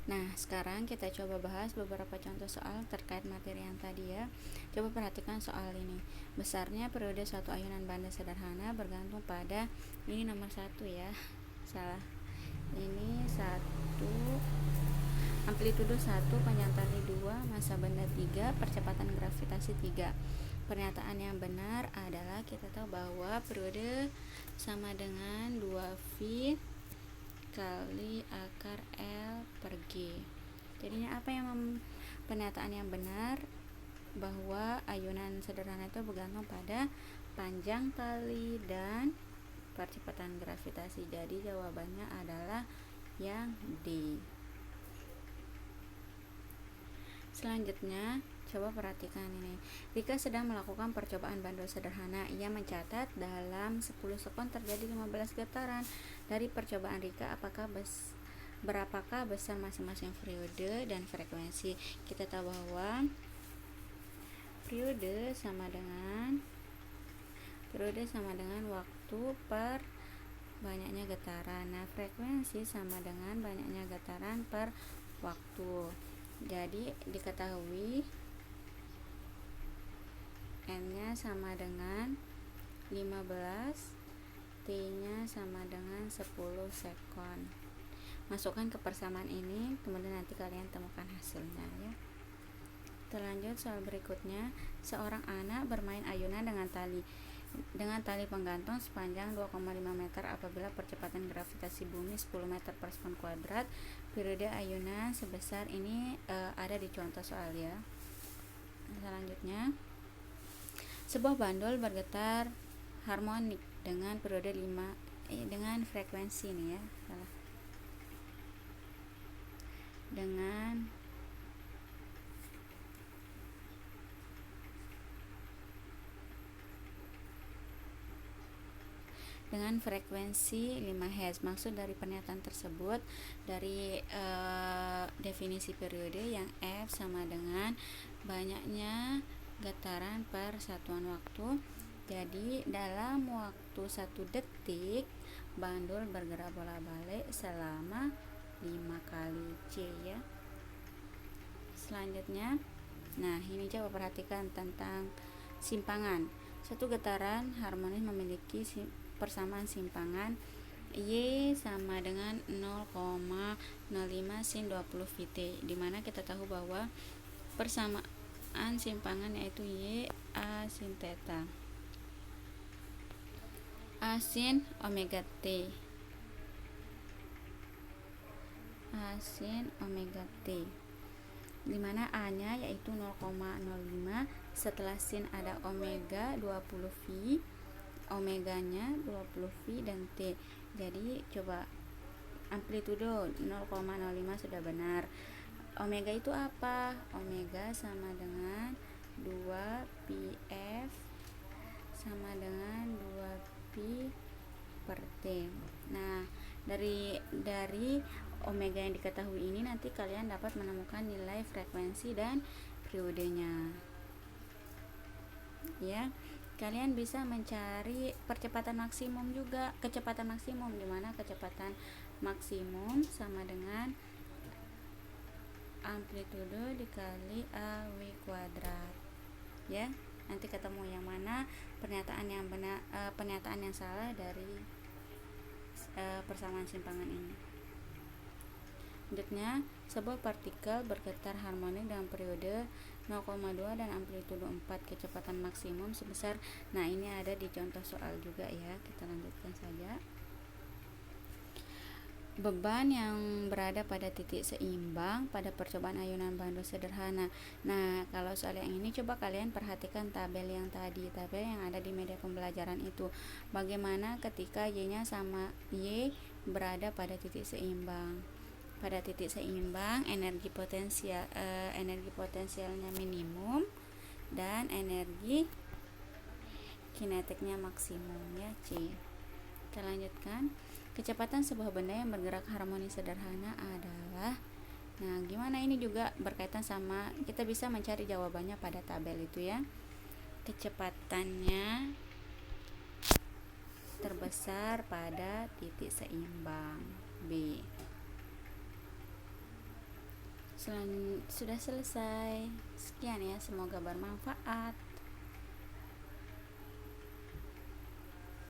Nah, sekarang kita coba bahas beberapa contoh soal terkait materi yang tadi ya. Coba perhatikan soal ini. Besarnya periode suatu ayunan banda sederhana bergantung pada, ini nomor 1 ya. Salah. Ini 1, amplitudo 1, panjang tali 2, massa benda 3, percepatan gravitasi 3. Pernyataan yang benar adalah kita tahu bahwa periode sama dengan 2V kali akar L per G. Jadinya apa yang pernyataan yang benar? Bahwa ayunan sederhana itu bergantung pada panjang tali dan percepatan gravitasi. Jadi jawabannya adalah yang D. Selanjutnya, coba perhatikan ini. Rika sedang melakukan percobaan bandul sederhana. Ia mencatat dalam 10 sekon terjadi 15 getaran. Dari percobaan Rika, berapakah besar masing-masing periode dan frekuensi? Kita tahu bahwa periode sama dengan waktu per banyaknya getaran. Nah, frekuensi sama dengan banyaknya getaran per waktu. Jadi diketahui N-nya sama dengan 15, T-nya sama dengan 10 sekon. Masukkan ke persamaan ini, kemudian nanti kalian temukan hasilnya ya. Kita lanjut soal berikutnya. Seorang anak bermain ayunan dengan tali penggantung sepanjang 2,5 meter apabila percepatan gravitasi bumi 10 meter per sekon kuadrat. Periode ayunan sebesar ini ada di contoh soal ya. Selanjutnya, sebuah bandul bergetar harmonik dengan periode 5 dengan frekuensi ini ya. Dengan frekuensi 5 Hz. Maksud dari pernyataan tersebut dari definisi periode yang F sama dengan banyaknya getaran per satuan waktu. Jadi dalam waktu 1 detik bandul bergerak bolak-balik selama 5 kali C ya. Selanjutnya, nah ini coba perhatikan tentang simpangan. Satu getaran harmonis memiliki persamaan simpangan Y sama dengan 0,05 sin 20 Vt, dimana kita tahu bahwa persamaan simpangan yaitu Y A sin theta A sin omega T dimana A nya yaitu 0,05, setelah sin ada omega 20 V, omeganya 20 V dan T. Jadi coba amplitudo 0,05 sudah benar. Omega itu apa? Omega sama dengan 2πf sama dengan 2pi per T. Nah, dari omega yang diketahui ini nanti kalian dapat menemukan nilai frekuensi dan periodenya. Ya. Kalian bisa mencari percepatan maksimum juga, kecepatan maksimum, di mana kecepatan maksimum sama dengan amplitudo dikali AW kuadrat. Ya, nanti ketemu yang mana pernyataan yang benar, pernyataan yang salah dari persamaan simpangan ini. Selanjutnya, sebuah partikel bergetar harmonik dengan periode 0,2 dan amplitudo 4, kecepatan maksimum sebesar. Nah, ini ada di contoh soal juga ya. Kita lanjutkan saja. Beban yang berada pada titik seimbang pada percobaan ayunan bandul sederhana. Nah, kalau soal yang ini coba kalian perhatikan tabel yang tadi, tabel yang ada di media pembelajaran itu. Bagaimana ketika Y-nya sama Y berada pada titik seimbang? Pada titik seimbang, energi potensialnya minimum dan energi kinetiknya maksimum ya, C. Kita lanjutkan. Kecepatan sebuah benda yang bergerak harmonis sederhana adalah, nah gimana ini juga berkaitan sama, kita bisa mencari jawabannya pada tabel itu ya. Kecepatannya terbesar pada titik seimbang, B. Sudah selesai. Sekian ya, semoga bermanfaat.